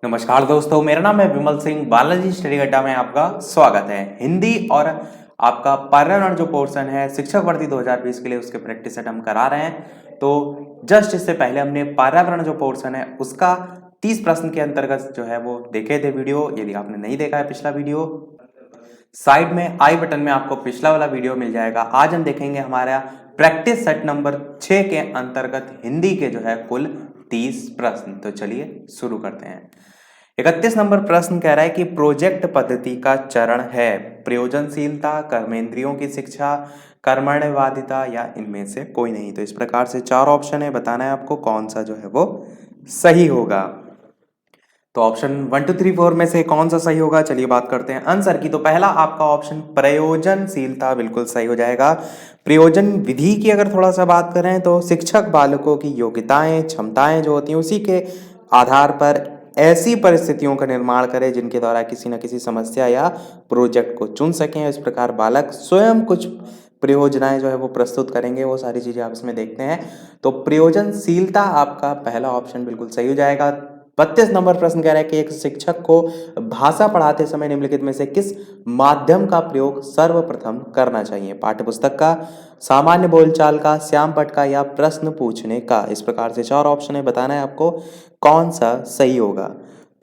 नमस्कार दोस्तों, मेरा नाम है विमल सिंह। बालाजी स्टडी अड्डा में आपका स्वागत है। हिंदी और आपका पर्यावरण जो पोर्शन है शिक्षक भर्ती 2020 के लिए, उसके प्रैक्टिस सेट हम करा रहे हैं। तो जस्ट इससे पहले हमने पर्यावरण जो पोर्शन है उसका 30 प्रश्न के अंतर्गत जो है वो देखे थे वीडियो। यदि आपने नहीं देखा है पिछला वीडियो, साइड में आई बटन में आपको पिछला वाला वीडियो मिल जाएगा। आज हम देखेंगे हमारा प्रैक्टिस सेट नंबर 6 के अंतर्गत हिंदी के जो है कुल 30 प्रश्न। तो चलिए शुरू करते हैं। 31 नंबर प्रश्न कह रहा है कि प्रोजेक्ट पद्धति का चरण है प्रयोजनशीलता, कर्मेंद्रियों की शिक्षा, कर्मण्यवादिता या इनमें से कोई नहीं। तो इस प्रकार से 4 ऑप्शन है, बताना है आपको कौन सा जो है वो सही होगा। तो ऑप्शन 1 2 3 4 में से कौन सा सही होगा, चलिए बात करते हैं आंसर की। तो पहला आपका ऑप्शन प्रयोजनशीलता बिल्कुल सही हो जाएगा। प्रयोजन विधि की अगर थोड़ा सा बात करें तो शिक्षक बालकों की योग्यताएं क्षमताएं जो होती हैं उसी के आधार पर ऐसी परिस्थितियों का निर्माण करें जिनके द्वारा किसी न किसी समस्या या प्रोजेक्ट को चुन सकें। इस प्रकार बालक स्वयं कुछ परियोजनाएं जो है वो प्रस्तुत करेंगे, वो सारी चीजें आप इसमें देखते हैं। तो प्रयोजनशीलता आपका पहला ऑप्शन बिल्कुल सही हो जाएगा। 32 नंबर प्रश्न कह रहा है कि एक शिक्षक को भाषा पढ़ाते समय निम्नलिखित में से किस माध्यम का प्रयोग सर्वप्रथम करना चाहिए? पाठ्यपुस्तक का, सामान्य बोलचाल का, श्यामपट्ट का या प्रश्न पूछने का। इस प्रकार से 4 ऑप्शन है, बताना है आपको कौन सा सही होगा।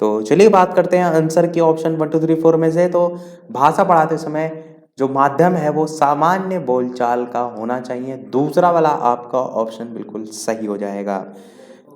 तो चलिए बात करते हैं आंसर की ऑप्शन 1 2 3 4 में से। तो भाषा पढ़ाते समय जो माध्यम है वो सामान्य बोलचाल का होना चाहिए। दूसरा वाला आपका ऑप्शन बिल्कुल सही हो जाएगा।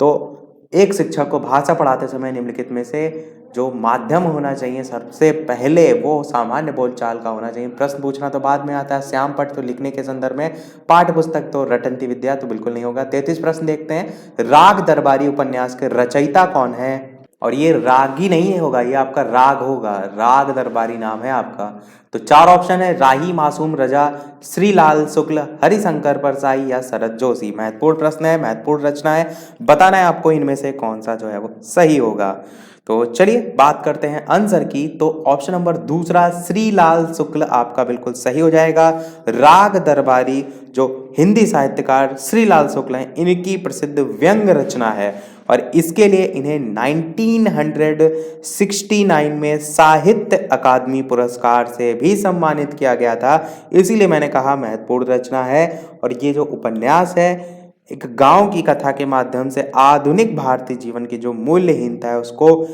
तो एक शिक्षक को भाषा पढ़ाते समय निम्नलिखित में से जो माध्यम होना चाहिए सबसे पहले वो सामान्य बोलचाल का होना चाहिए। प्रश्न पूछना तो बाद में आता है, श्यामपट्ट तो लिखने के संदर्भ में, पाठ्य पुस्तक तो रटंती विद्या तो बिल्कुल नहीं होगा। 33 प्रश्न देखते हैं। राग दरबारी उपन्यास के रचयिता कौन है? और ये रागी नहीं होगा, ये आपका राग होगा। राग दरबारी नाम है आपका। तो 4 ऑप्शन है, राही, मासूम रजा, श्रीलाल शुक्ल, हरिशंकर परसाई या शरद जोशी। महत्वपूर्ण प्रश्न है, महत्वपूर्ण रचना है, बताना है आपको इनमें से कौन सा जो है वो सही होगा। तो चलिए बात करते हैं आंसर की। तो ऑप्शन नंबर दूसरा श्रीलाल शुक्ल आपका बिल्कुल सही हो जाएगा। राग दरबारी जो हिंदी साहित्यकार श्रीलाल शुक्ल हैं, इनकी प्रसिद्ध व्यंग रचना है और इसके लिए इन्हें 1969 में साहित्य अकादमी पुरस्कार से भी सम्मानित किया गया था। इसीलिए मैंने कहा महत्वपूर्ण रचना है। और ये जो उपन्यास है एक गांव की कथा के माध्यम से आधुनिक भारतीय जीवन की जो मूल्यहीनता है उसको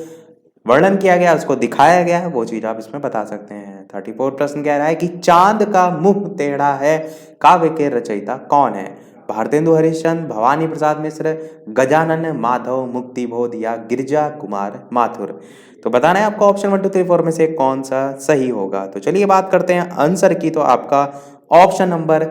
वर्णन किया गया, उसको दिखाया गया है, वो चीज आप इसमें बता सकते हैं। 34 प्रश्न कह रहा है कि चांद का मुंह टेढ़ा है काव्य के रचयिता कौन है? भारतेंदु हरिश्चंद्र, भवानी प्रसाद मिश्र, गजानन माधव, मुक्तिबोध या गिरिजा कुमार माथुर। तो बताना है आपको ऑप्शन 1 2 3 4 में से कौन सा सही होगा। तो चलिए बात करते हैं आंसर की। तो आपका ऑप्शन नंबर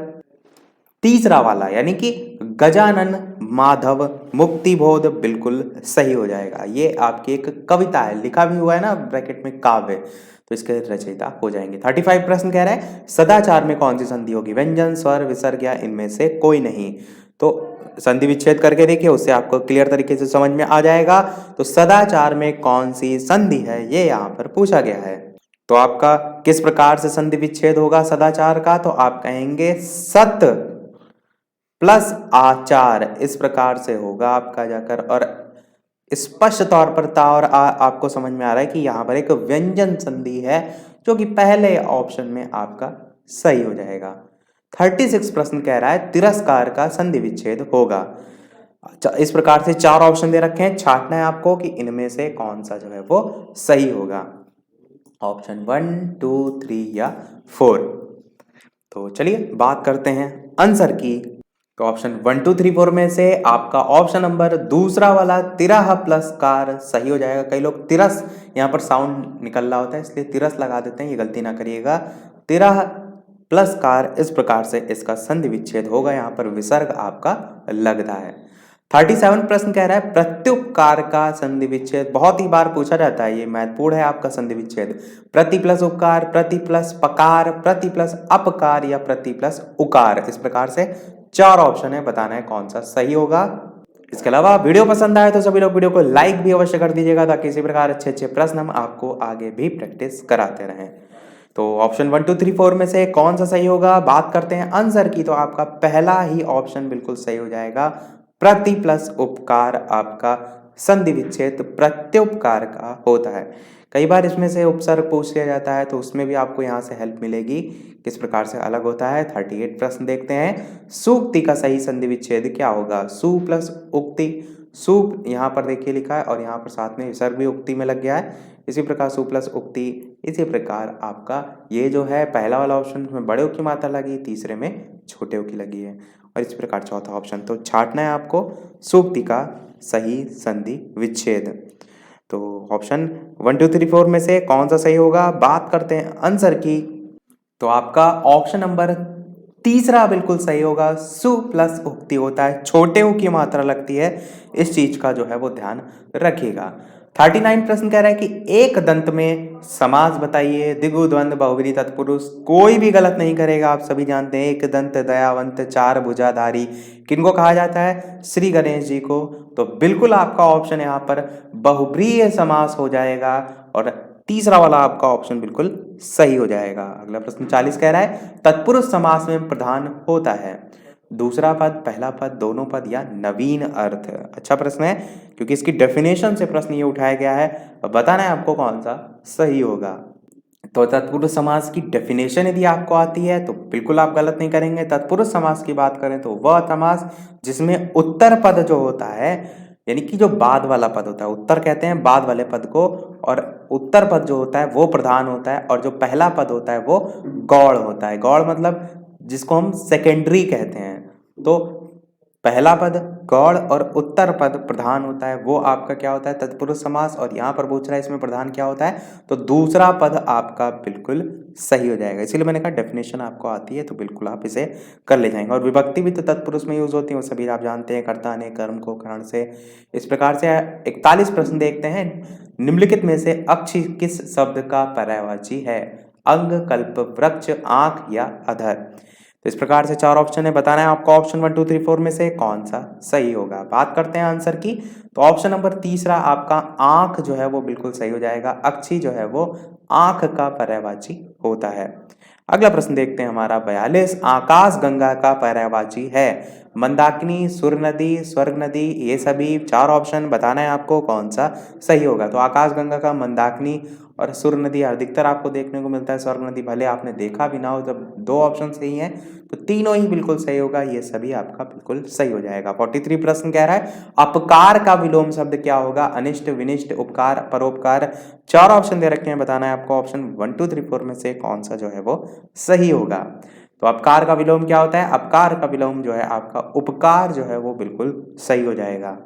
तीसरा वाला यानी कि गजानन माधव मुक्तिबोध बिल्कुल सही हो जाएगा। ये आपकी एक कविता है, लिखा भी हुआ है ना ब्रैकेट में काव्य, तो इसके रचयिता हो जाएंगे। 35 प्रश्न कह रहा है सदाचार में कौन सी संधि होगी? व्यंजन, स्वर, विसर्ग या इनमें से कोई नहीं। तो संधि विच्छेद करके देखिए, उससे आपको क्लियर तरीके से समझ में आ जाएगा। तो सदाचार में कौन सी संधि है ये यहाँ पर पूछा गया है। तो आपका किस प्रकार से संधि विच्छेद होगा सदाचार का? तो आप कहेंगे सत प्लस आचार, इस प्रकार से होगा आपका जाकर। और स्पष्ट तौर पर ता और आ आपको समझ में आ रहा है कि यहाँ पर एक व्यंजन संधि है जो कि पहले ऑप्शन में आपका सही हो जाएगा। 36 प्रश्न कह रहा है तिरस्कार का संधि विच्छेद होगा। इस प्रकार से 4 ऑप्शन दे रखे हैं, छांटना है आपको कि इनमें से कौन सा जो है वो सही होगा। ऑप्शन 1 2 3 या 4। तो चलिए बात करते हैं आंसर की। तो ऑप्शन 1 2 3 4 में से आपका ऑप्शन नंबर दूसरा वाला तिरह प्लस कार सही हो जाएगा। कई लोग तिरस यहाँ पर साउंड निकल रहा होता है इसलिए तिरस लगा देते हैं, ये गलती ना करिएगा। तिरह प्लस कार, इस प्रकार से इसका संधि विच्छेद होगा। यहाँ पर विसर्ग आपका लगता है। 37 प्रश्न कह रहा है प्रत्युपकार का संधि विच्छेद, बहुत ही बार पूछा जाता है, ये महत्वपूर्ण है आपका संधि विच्छेद। प्रति प्लस उपकार, प्रति प्लस पकार, प्रति प्लस अपकार या प्रति प्लस उकार। इस प्रकार से 4 ऑप्शन है, बताना है कौन सा सही होगा। इसके अलावा वीडियो पसंद आए तो सभी लोग वीडियो को लाइक भी अवश्य कर दीजिएगा ताकि इसी प्रकार अच्छे अच्छे प्रश्न हम आपको आगे भी प्रैक्टिस कराते रहें। तो ऑप्शन 1 2 3 4 में से कौन सा सही होगा, बात करते हैं आंसर की। तो आपका पहला ही ऑप्शन बिल्कुल सही हो जाएगा, प्रति प्लस उपकार आपका संधि विच्छेद प्रत्युपकार का होता है। कई बार इसमें से उपसर्ग पूछ लिया जाता है, तो उसमें भी आपको यहाँ से हेल्प मिलेगी किस प्रकार से अलग होता है। 38 प्रश्न देखते हैं। सूक्ति का सही संधि विच्छेद क्या होगा? सु प्लस उक्ति, सु यहाँ पर देखिए लिखा है और यहाँ पर साथ में विसर्ग भी उक्ति में लग गया है। इसी प्रकार सु प्लस उक्ति, इसी प्रकार आपका ये जो है पहला वाला ऑप्शन में बड़े की मात्रा लगी, तीसरे में छोटे की लगी है, और इस प्रकार चौथा ऑप्शन। तो छांटना है आपको सूक्ति का सही संधि विच्छेद। तो ऑप्शन 1 2 3 4 में से कौन सा सही होगा? बात करते हैं आंसर की, तो आपका ऑप्शन नंबर तीसरा बिल्कुल सही होगा। सु प्लस उक्ति होता है, छोटे उ की मात्रा लगती है, इस चीज का जो है वो ध्यान रखिएगा। 39 प्रश्न कह रहा है कि एक दंत में समास बताइए। द्विगु द्वंद्व बहुव्रीहि तत्पुरुष, कोई भी गलत नहीं करेगा, आप सभी जानते हैं। एक दंत दयावंत चार भुजाधारी किनको कहा जाता है? श्री गणेश जी को। तो बिल्कुल आपका ऑप्शन यहाँ पर बहुव्रीहि समास हो जाएगा और तीसरा वाला आपका ऑप्शन बिल्कुल सही हो जाएगा। अगला प्रश्न 40 कह रहा है तत्पुरुष समास में प्रधान होता है दूसरा पद, पहला पद, दोनों पद या नवीन अर्थ। अच्छा प्रश्न है, क्योंकि इसकी डेफिनेशन से प्रश्न ये उठाया गया है। बताना है आपको कौन सा सही होगा। तो तत्पुरुष समास की डेफिनेशन यदि आपको आती है तो बिल्कुल आप गलत नहीं करेंगे। तत्पुरुष समास की बात करें तो वह समास जिसमें उत्तर पद जो होता है, यानी कि जो बाद वाला पद होता है, उत्तर कहते हैं बाद वाले पद को, और उत्तर पद जो होता है वो प्रधान होता है, और जो पहला पद होता है वो गौड़ होता है। गौड़ मतलब जिसको हम सेकेंडरी कहते हैं। तो पहला पद गौड़ और उत्तर पद प्रधान होता है, वो आपका क्या होता है? तत्पुरुष समास। और यहाँ पर पूछ रहा है इसमें प्रधान क्या होता है, तो दूसरा पद आपका बिल्कुल सही हो जाएगा। इसीलिए मैंने कहा डेफिनेशन आपको आती है तो बिल्कुल आप इसे कर ले जाएंगे। और विभक्ति भी तो तत्पुरुष में यूज होती है, वो सभी आप जानते हैं, कर्ता ने कर्म को करण से। इस प्रकार से 41 प्रश्न देखते हैं। निम्नलिखित में से अक्षि किस शब्द का पर्यायवाची है? अंग, कल्प, वृक्ष, आंख या अधर। तो इस प्रकार से चार ऑप्शन है, बताना है आपको ऑप्शन 1 2 3 4 में से कौन सा सही होगा। बात करते हैं आंसर की, तो ऑप्शन नंबर तीसरा आपका आंख जो है वो बिल्कुल सही हो जाएगा। अक्षी जो है वो आंख का पर्यायवाची होता है। अगला प्रश्न देखते हैं हमारा 42, आकाश गंगा का पर्यायवाची है? मंदाकिनी, सुर नदी, स्वर्ग नदी, ये सभी चार ऑप्शन। बताना है आपको कौन सा सही होगा। तो आकाश गंगा का मंदाकिनी और सुर नदी अधिकतर आपको देखने को मिलता है। स्वर्ग नदी भले आपने देखा भी ना हो, जब दो ऑप्शन सही हैं तो तीनों ही बिल्कुल सही होगा, ये सभी आपका बिल्कुल सही हो जाएगा। 43 प्रश्न कह रहा है अपकार का विलोम शब्द क्या होगा? अनिष्ट, विनिष्ट, उपकार, परोपकार। चार ऑप्शन दे रखे हैं, बताना है आपको ऑप्शन 1 2 3 4 में से कौन सा जो है वो सही होगा। तो अपकार का विलोम क्या होता है? अपकार का विलोम जो है आपका उपकार जो है वो बिल्कुल सही हो जाएगा।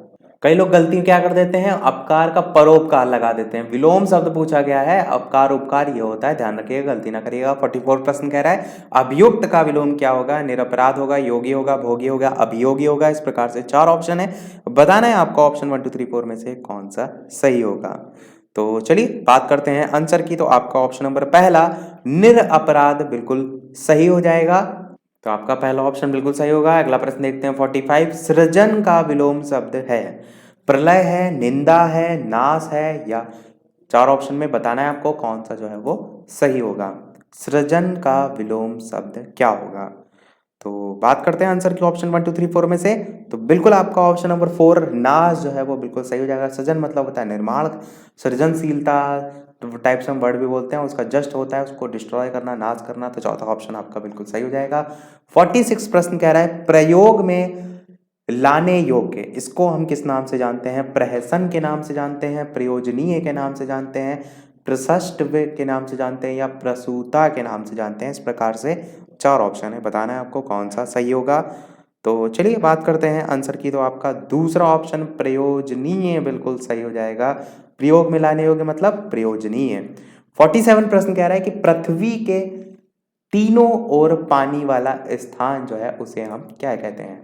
कई लोग गलती क्या कर देते हैं, अपकार का परोपकार लगा देते हैं। विलोम शब्द पूछा गया है, अपकार उपकार ये होता है, ध्यान रखिएगा, गलती ना करिएगा। 44 प्रश्न कह रहा है अभियुक्त का विलोम क्या होगा? निरपराध होगा, योगी होगा, भोगी होगा, अभियोगी होगा। इस प्रकार से चार ऑप्शन है, बताना है आपको ऑप्शन 1 2 3 4 में से कौन सा सही होगा। तो चलिए बात करते हैं आंसर की, तो आपका ऑप्शन नंबर पहला निरपराध बिल्कुल सही हो जाएगा। तो आपका पहला ऑप्शन बिल्कुल सही होगा। अगला प्रश्न देखते हैं 45, सृजन का विलोम शब्द है? प्रलय है, निंदा है, नाश है, या चार ऑप्शन में बताना है आपको कौन सा जो है वो सही होगा। सृजन का विलोम शब्द क्या होगा? तो बात करते हैं आंसर की ऑप्शन 1 2 3 4 में से, तो बिल्कुल आपका ऑप्शन नंबर 4 नाश जो है वो बिल्कुल सही हो जाएगा। सृजन मतलब होता है निर्माण, सृजनशीलता टाइप से हम वर्ड भी बोलते हैं, उसका जस्ट होता है उसको डिस्ट्रॉय करना, नाश करना। तो चौथा ऑप्शन आपका बिल्कुल सही हो जाएगा। 46 प्रश्न कह रहा है प्रयोग में लाने योग्य, इसको हम किस नाम से जानते हैं? प्रहसन के नाम से जानते हैं, प्रयोजनीय के नाम से जानते हैं, प्रशस्त्य के नाम से जानते हैं, या प्रसूता के नाम से जानते हैं। इस प्रकार से चार ऑप्शन है, बताना है आपको कौन सा सही होगा। तो चलिए बात करते हैं आंसर की, तो आपका दूसरा ऑप्शन प्रयोजनीय बिल्कुल सही हो जाएगा। प्रयोग में लाने योग्य मतलब प्रयोजनीय। 47 प्रश्न कह रहा है कि पृथ्वी के तीनों ओर पानी वाला स्थान जो है उसे हम क्या कहते हैं?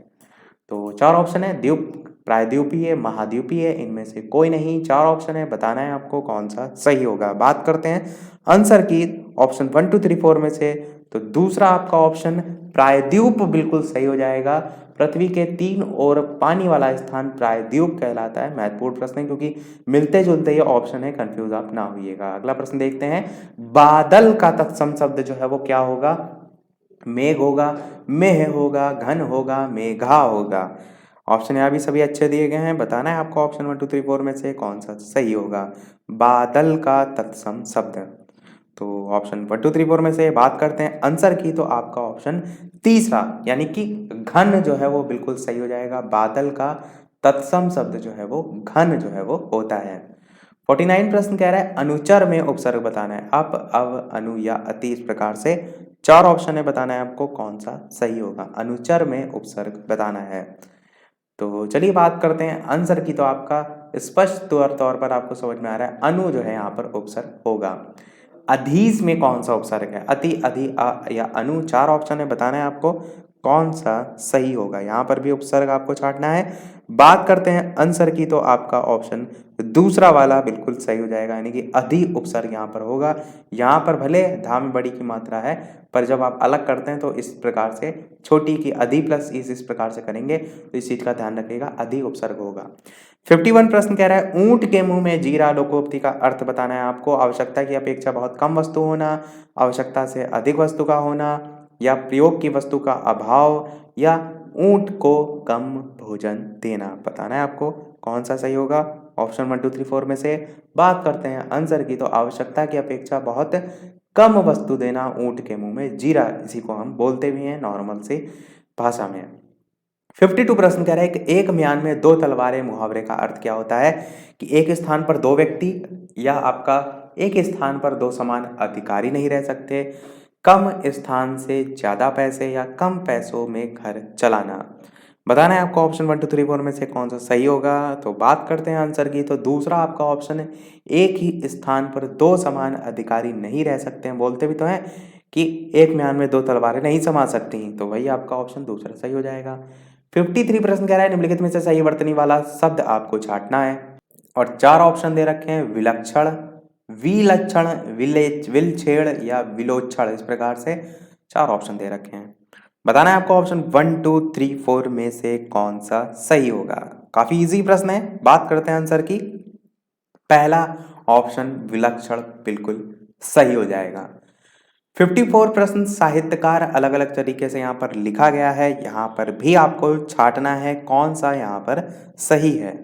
तो चार ऑप्शन है, द्वीप, प्रायद्वीपीय, महाद्वीपीय, इनमें से कोई नहीं। चार ऑप्शन है, बताना है आपको कौन सा सही होगा। बात करते हैं आंसर की ऑप्शन 1 2 3 4 में से, तो दूसरा आपका ऑप्शन प्रायद्वीप बिल्कुल सही हो जाएगा। पृथ्वी के तीन ओर पानी वाला स्थान प्रायद्वीप कहलाता है। महत्वपूर्ण प्रश्न है क्योंकि मिलते जुलते ये ऑप्शन है, कंफ्यूज आप ना होइएगा। अगला प्रश्न देखते हैं, बादल का तत्सम शब्द जो है वो क्या होगा? मेघ होगा, मेह होगा, घन होगा, मेघा होगा। ऑप्शन यहाँ भी सभी अच्छे दिए गए हैं, बताना है आपको ऑप्शन 1 2 3 4 में से कौन सा सही होगा। बादल का तत्सम शब्द। तो ऑप्शन 1 2 3 4 में से बात करते हैं आंसर की, तो आपका ऑप्शन तीसरा यानी कि घन जो है वो बिल्कुल सही हो जाएगा। बादल का तत्सम शब्द जो है वो घन जो है वो होता है। 49 प्रश्न कह रहा है अनुचर में उपसर्ग बताना है। अप, अव, अनु या अति, इस प्रकार से 4 ऑप्शन है, बताना है आपको कौन सा सही होगा। अनुचर में उपसर्ग बताना है। तो चलिए बात करते हैं आंसर की, तो आपका स्पष्ट तौर पर आपको समझ में आ रहा है अनु जो है यहाँ पर उपसर्ग होगा। अधीस में कौन सा उपसर्ग है? अति, अधि, अ या अनु, 4 ऑप्शन है, बताना है आपको कौन सा सही होगा। यहाँ पर भी उपसर्ग आपको छांटना है। बात करते हैं आंसर की, तो आपका ऑप्शन दूसरा वाला बिल्कुल सही हो जाएगा, यानी कि अधि उपसर्ग यहाँ पर होगा। यहाँ पर भले धा में बड़ी की मात्रा है, पर जब आप अलग करते हैं तो इस प्रकार से छोटी की अधि प्लस इस प्रकार से करेंगे, तो इस चीज का ध्यान रखिएगा, अधि उपसर्ग होगा। 51 प्रश्न कह रहा है ऊंट के मुंह में जीरा, लोकोक्ति का अर्थ बताना है आपको। आवश्यकता की अपेक्षा बहुत कम वस्तु होना, आवश्यकता से अधिक वस्तु का होना, या प्रयोग की वस्तु का अभाव, या ऊंट को कम भोजन देना, बताना है आपको कौन सा सही होगा। ऑप्शन 1 2 3 4 में से बात करते हैं आंसर की, तो आवश्यकता की अपेक्षा बहुत कम वस्तु देना, ऊंट के मुंह में जीरा, इसी को हम बोलते भी हैं नॉर्मल से भाषा में। 52 प्रश्न कह रहा है कि एक म्यान में 2 तलवारें, मुहावरे का अर्थ क्या होता है? कि एक स्थान पर 2 व्यक्ति या आपका एक स्थान पर 2 समान अधिकारी नहीं रह सकते, कम स्थान से ज्यादा पैसे, या कम पैसों में घर चलाना, बताना है आपको ऑप्शन 1 2 3 4 में से कौन सा सही होगा। तो बात करते हैं आंसर की, तो दूसरा आपका ऑप्शन है, एक ही स्थान पर 2 समान अधिकारी नहीं रह सकते हैं। बोलते भी तो हैं कि एक म्यान में 2 तलवारें नहीं समा सकती, तो वही आपका ऑप्शन दूसरा सही हो जाएगा। 53 प्रश्न कह रहा है निम्नलिखित में से सही वर्तनी वाला शब्द आपको छांटना है, और 4 ऑप्शन दे रखे हैं, विलक्षण, विलक्षण, विलछेड़ या विलोक्षण, इस प्रकार से 4 ऑप्शन दे रखे हैं। बताना है आपको ऑप्शन 1 2 3 4 में से कौन सा सही होगा। काफी इजी प्रश्न है। बात करते हैं आंसर की, पहला ऑप्शन विलक्षण बिल्कुल सही हो जाएगा। 54 प्रश्न साहित्यकार, अलग अलग तरीके से यहाँ पर लिखा गया है, यहाँ पर भी आपको छांटना है कौन सा यहाँ पर सही है।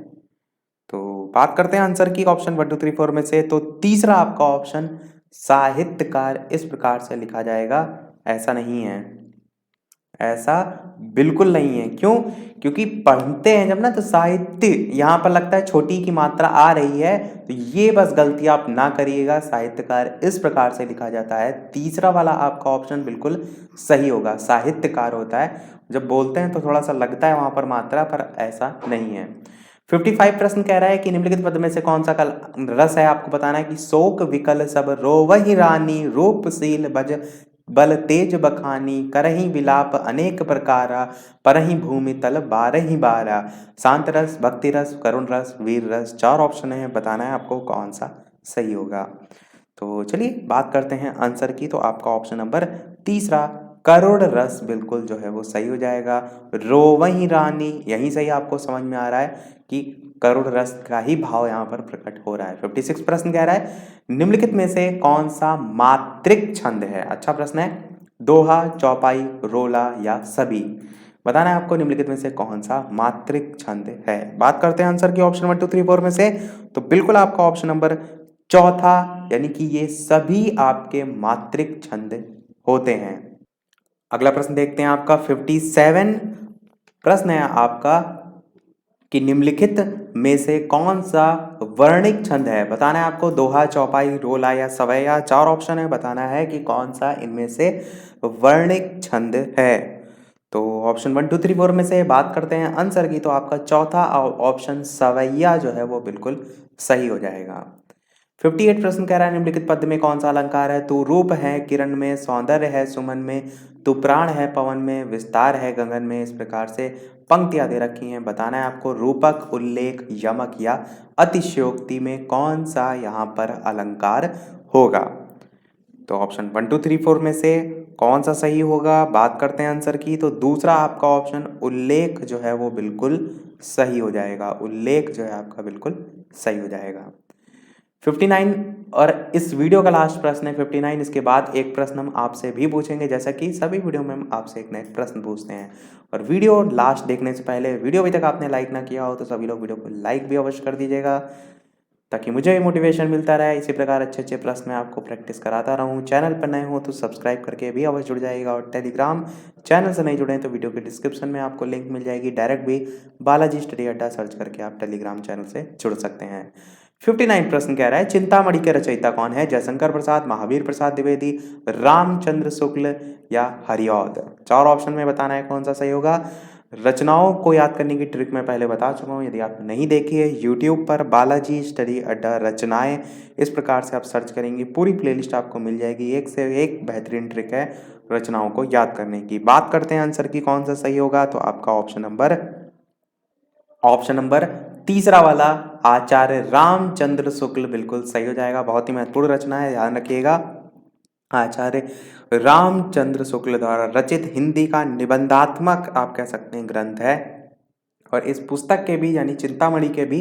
तो बात करते हैं आंसर की, ऑप्शन 1 2 3 4 में से, तो तीसरा आपका ऑप्शन साहित्यकार इस प्रकार से लिखा जाएगा, ऐसा नहीं है, ऐसा बिल्कुल नहीं है। क्यों? क्योंकि पढ़ते हैं जब ना, तो साहित्य यहाँ पर लगता है छोटी की मात्रा आ रही है, तो ये बस गलती आप ना करिएगा। साहित्यकार इस प्रकार से लिखा जाता है। तीसरा वाला आपका ऑप्शन बिल्कुल सही होगा, साहित्यकार होता है। जब बोलते हैं तो थोड़ा सा लगता है वहां पर मात्रा, पर ऐसा नहीं है। 55 प्रश्न कह रहा है कि निम्नलिखित पद में से कौन सा कल रस है, आपको बताना है कि शोक विकल सब रोवहि रानी, रूपशील भज बल तेज बखानी, करही विलाप अनेक प्रकारा, परही भूमि तल बारही बारा, शांत रस, भक्ति रस, करुण रस, वीर रस, 4 ऑप्शन है, बताना है आपको कौन सा सही होगा। तो चलिए बात करते हैं आंसर की, तो आपका ऑप्शन नंबर तीसरा करुण रस बिल्कुल जो है वो सही हो जाएगा। रोवही रानी, यही सही आपको समझ में आ रहा है कि करुण रस का ही भाव यहाँ पर प्रकट हो रहा है। 56 प्रश्न कह रहा है निम्नलिखित में से कौन सा मात्रिक छंद है? अच्छा प्रश्न है। दोहा, चौपाई, रोला या सभी, बताना है आपको निम्नलिखित में से कौन सा मात्रिक छंद है। बात करते हैं आंसर की, ऑप्शन 1 2 3 4 में से, तो बिल्कुल आपका ऑप्शन नंबर चौथा, यानी कि ये सभी आपके मात्रिक छंद होते हैं। अगला प्रश्न देखते हैं आपका 57 प्रश्न है आपका कि निम्नलिखित में से कौन सा वर्णिक छंद है। बताना है आपको दोहा, चौपाई, रोला या सवैया, 4 ऑप्शन है, बताना है कि कौन सा इनमें से वर्णिक छंद है। तो ऑप्शन 1 2 3 4 में से बात करते हैं आंसर की, तो आपका चौथा ऑप्शन सवैया जो है वो बिल्कुल सही हो जाएगा। 58 प्रश्न कह रहा है निम्नलिखित पद में कौन सा अलंकार है? तू रूप है किरण में, सौंदर्य है सुमन में, तू प्राण है पवन में, विस्तार है गगन में, इस प्रकार से पंक्तियां दे रखी हैं। बताना है आपको रूपक, उल्लेख, यमक या अतिशयोक्ति में कौन सा यहाँ पर अलंकार होगा। तो ऑप्शन 1 2 3 4 में से कौन सा सही होगा। बात करते हैं आंसर की, तो दूसरा आपका ऑप्शन उल्लेख जो है वो बिल्कुल सही हो जाएगा। उल्लेख जो है आपका बिल्कुल सही हो जाएगा। 59 और इस वीडियो का लास्ट प्रश्न है 59। इसके बाद एक प्रश्न हम आपसे भी पूछेंगे, जैसा कि सभी वीडियो में हम आपसे एक ना एक प्रश्न पूछते हैं। और वीडियो लास्ट देखने से पहले, वीडियो अभी तक आपने लाइक ना किया हो तो सभी लोग वीडियो को लाइक भी अवश्य कर दीजिएगा, ताकि मुझे भी मोटिवेशन मिलता रहे। इसी प्रकार अच्छे अच्छे प्रश्न मैं आपको प्रैक्टिस कराता रहूँ। चैनल पर नए हो तो सब्सक्राइब करके भी अवश्य जुड़ जाइएगा, और टेलीग्राम चैनल से नहीं जुड़े हैं तो वीडियो के डिस्क्रिप्शन में आपको लिंक मिल जाएगी, डायरेक्ट भी बालाजी स्टडी अड्डा सर्च करके आप टेलीग्राम चैनल से जुड़ सकते हैं। 59 प्रश्न कह रहा है, चिंतामणि के रचयिता कौन है? जयशंकर प्रसाद, महावीर प्रसाद द्विवेदी, रामचंद्र शुक्ल या हरिऔध? 4 ऑप्शन में बताना है कौन सा सही होगा। रचनाओं को याद करने की ट्रिक मैं पहले बता चुका हूँ, यदि आप नहीं देखी है यूट्यूब पर बालाजी स्टडी अड्डा रचनाएं, इस प्रकार से आप सर्च करेंगे पूरी प्लेलिस्ट आपको मिल जाएगी। एक से एक बेहतरीन ट्रिक है रचनाओं को याद करने की। बात करते हैं आंसर की कौन सा सही होगा, तो आपका ऑप्शन नंबर तीसरा वाला आचार्य रामचंद्र शुक्ल बिल्कुल सही हो जाएगा। बहुत ही महत्वपूर्ण रचना है, ध्यान रखिएगा। आचार्य रामचंद्र शुक्ल द्वारा रचित हिंदी का निबंधात्मक आप कह सकते हैं ग्रंथ है। और इस पुस्तक के भी यानी चिंतामणि के भी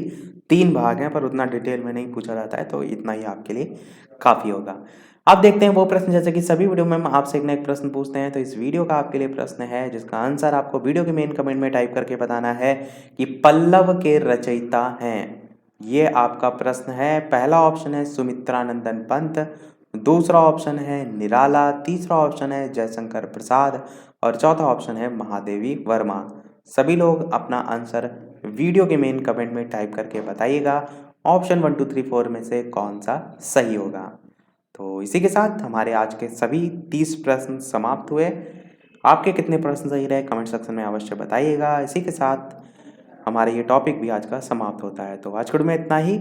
3 भाग हैं, पर उतना डिटेल में नहीं पूछा जाता है, तो इतना ही आपके लिए काफ़ी होगा। अब देखते हैं वो प्रश्न, जैसे कि सभी वीडियो में हम आपसे एक ना एक प्रश्न पूछते हैं, तो इस वीडियो का आपके लिए प्रश्न है जिसका आंसर आपको वीडियो के मेन कमेंट में टाइप करके बताना है कि पल्लव के रचयिता हैं। ये आपका प्रश्न है। पहला ऑप्शन है सुमित्रानंदन पंत, दूसरा ऑप्शन है निराला, तीसरा ऑप्शन है जयशंकर प्रसाद और चौथा ऑप्शन है महादेवी वर्मा। सभी लोग अपना आंसर वीडियो के मेन कमेंट में टाइप करके बताइएगा ऑप्शन 1 2 3 4 में से कौन सा सही होगा। तो इसी के साथ हमारे आज के सभी 30 प्रश्न समाप्त हुए। आपके कितने प्रश्न सही रहे कमेंट सेक्शन में अवश्य बताइएगा। इसी के साथ हमारा ये टॉपिक भी आज का समाप्त होता है। तो आज के वीडियो में इतना ही।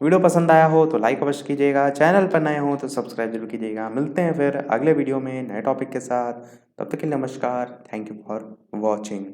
वीडियो पसंद आया हो तो लाइक अवश्य कीजिएगा, चैनल पर नए हो तो सब्सक्राइब जरूर कीजिएगा। मिलते हैं फिर अगले वीडियो में नए टॉपिक के साथ। तब तक के लिए नमस्कार। Thank you for watching.